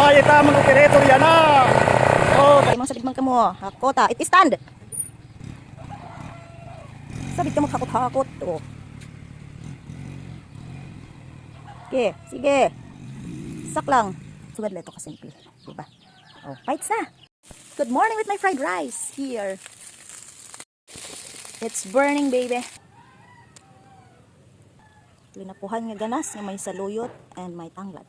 Babae ta mga operator yan na. Oh, kay mga sabit man kamo. Hakota, it stand. Sabit ka maghakot-hakot. Oh. Okay, sige. Sak lang. Sugad lang ito kasimple. Diba? Oh, fights na. Good morning with my fried rice here. It's burning, baby. Linapuhan nga ganas nga may saluyot and may tanglad.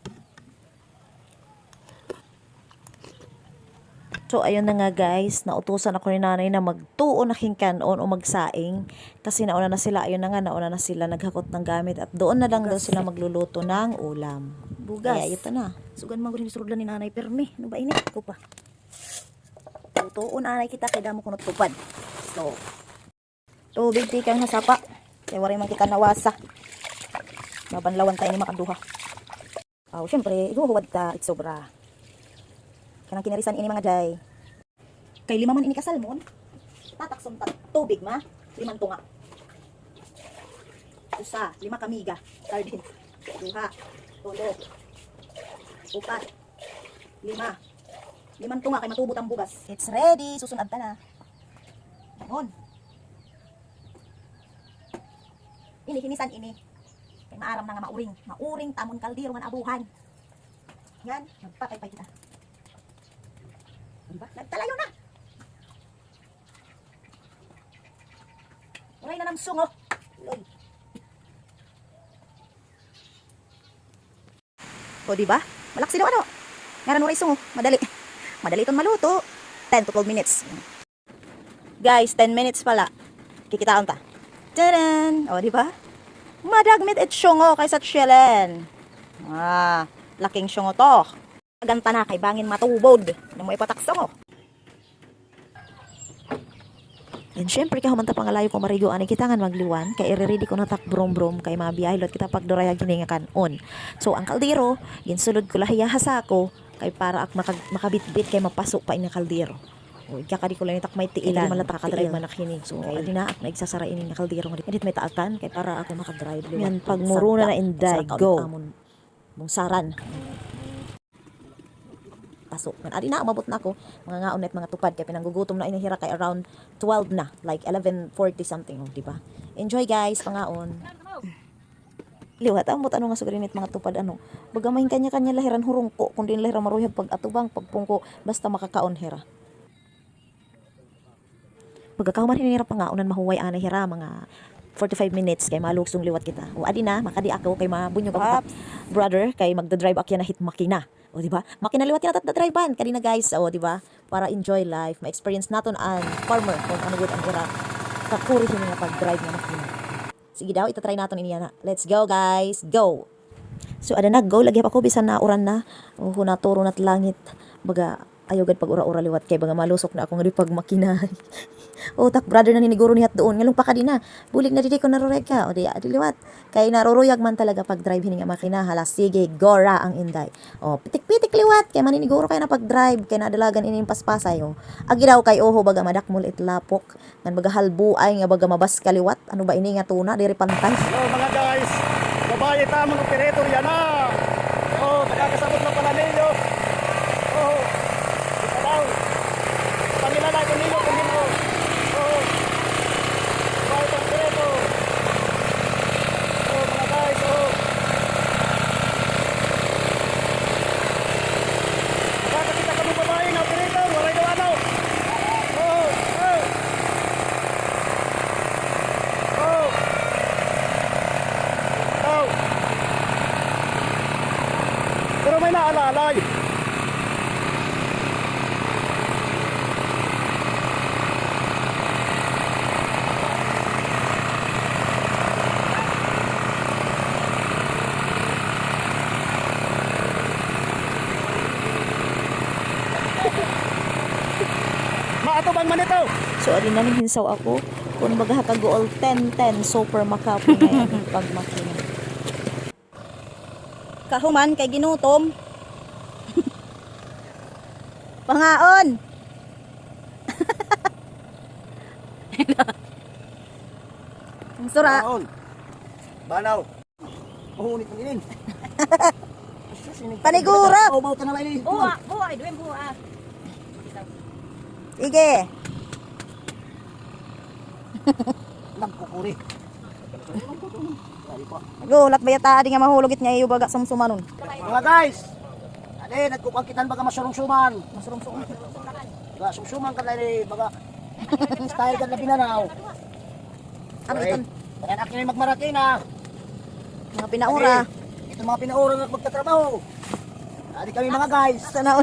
So ayun na nga guys, nautusan ako ni nanay na magtuon na kanon o magsaing kasi nauna na sila, ayun na nga, nauna na sila naghakot ng gamit at doon na lang daw sila magluluto ng ulam. Bugas. Kaya ito na. Sugan man gud surudlan ni nanay permi. Ano ba ini ko pa? Tuon anay kita kay damo kunot tupad. So tubig ti kang hasapa. Kay wari man kita nawasa. Mabanlawan tayo ni makaduha. Oh, syempre, ihuhuwad ta it sobra. Kanang kinarisan ini mga day. Kay lima man ini kasalmon. Tataksom ta tubig ma, 5 tunga. Usa, 5 kamiga, sardines. 2, 3, 4, 5. 5 tunga kay matubot ang bugas. It's ready, susunod ta na. Ganon. Ini hinisan ini. Kay maaram na nga mauring tamon kaldero nga abuhan. Yan, magpakay kita. Diba? Nagtalayo na. Uray na namsung oh. Uy. O diba? Malaksi daw ano. Ngaran uray sung oh. Madali. Madali itong maluto. 10 to 12 minutes. Guys, 10 minutes pala. Kikitaan ta. Taran! O diba? Madagmit it syungo kaysa tselen. Ah, laking syungo to. Ganta na kay bangin matubod. Na mo ipatakso mo. And syempre kahumanta pangalayo ko marigo ani kitangan magliwan kay i-ready ko na tak brom kay mabiyahilot kita pagduraya gini nga kanon. So ang kaldero, ginsulod ko lahiya hasako kay para ak makabitbit kay mapasok pa ini kaldero. O ikakadi ko lang itak may tiilan malata ka drive manak hini. So okay. Adi na ak nagsasara ini nga kaldero nga edit may taakan kay para ako makadrive liwat. Yan pagmuruna na inday go. Mong saran. Pasok. Adi na umabot na ako mga ngaon at mga tupad kay pinanggugutom na inihira kay around 12 na, like 11:40 something, oh, di ba? Enjoy guys, pangaon. Liwat ang ano nga sugarinit mga tupad ano. Bagamahin kanya-kanya lahiran hurungko kundi lahiran maruyag pag atubang pagpungko basta makakaon hira. Pagkakahuman hinira pangaonan mahuway ana hira mga 45 minutes kay maluksong liwat kita. O adi na makadi ako kay mabunyog ako brother kay magda-drive akya na hit makina. O di ba? Makinaliwat kita at drivean kanina guys. O di ba? Para enjoy life, ma-experience naton ang farmer kung ano gud ang ira kakuri hini nga pag-drive nga makina. Sige daw, ita-try naton iniya na. Let's go guys. Go. So ada na go lagi pa ko bisan na uran na. O naturo nat langit. Baga ayaw gad pag ura-ura liwat kay baga malusok na ako nga pag makina. O tak brother na niniguro nihat doon ngalong pa kadina. Bulig na didi ko narureg ka. O di liwat. Kay naruruyag man talaga pag drive hini nga makina. Hala sige gora ang inday. O pitik-pitik liwat kay maniniguro kay na pag drive kay nadalagan ini paspasay o. Agi daw kay oho baga madakmol itlapok. Ngan baga halbuay nga baga mabas kaliwat. Ano ba ini nga tuna diri pantay. Hello mga guys. Babae ta mga operator yan na. Oh, nakakasabot na pala ninyo. Oh. Ito daw. Panilalay ko ninyo kung hindi. Oh. Babae ta operator. Oh mga guys, oh. Nakakakita kami babae na operator. Waray daw ano. Oh. Oh. Oh. Oh. Pero may naalalay. Maatuban man ito. So adi na hinsaw ako kun baga kagool 10-10 super makapo ngayon pag makina. Kahuman kay ginutom. Pangaon. Ang sura. Banaw. Mahunit ng inin. Panigurap. Oh, bautan na lang ini. Buha, buha, duwin buha. Sige. Nagkukuri. Gulat ba yata di nga mahulogit niya iyo baga sumsumanon. Mga guys, ade nagkukangkitan baga masurong-suman. Masurong-surong. Baga sumsuman ka na baga style ka na binanaw. Ano ito? Kaya akin ay magmaraki na. Mga pinaura. Ito mga pinaura nga magtatrabaho. Adi kami mga guys. Sana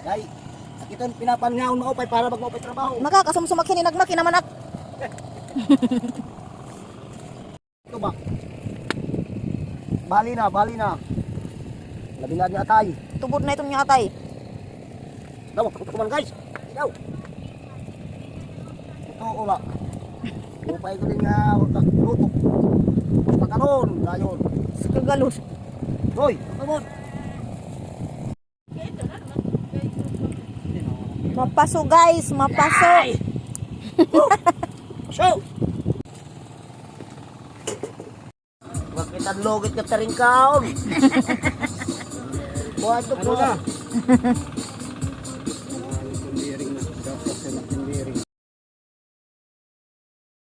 Dai, ito pinapangaon maupay para magmaupay trabaho. makakasumsumak kini nagmaki naman ak. Ito ba? Bali na, bali na. Labi na niya atay. Tubod na itong niya atay. Daw, ito man guys. Ikaw. Ito ula. Upay ko din nga lutok. Pagkalon, dayon. Sa kagalos. Hoy, kamon. Mapaso guys, mapaso. So. Bakit ang logit ka taring kaon? Buhat ko po.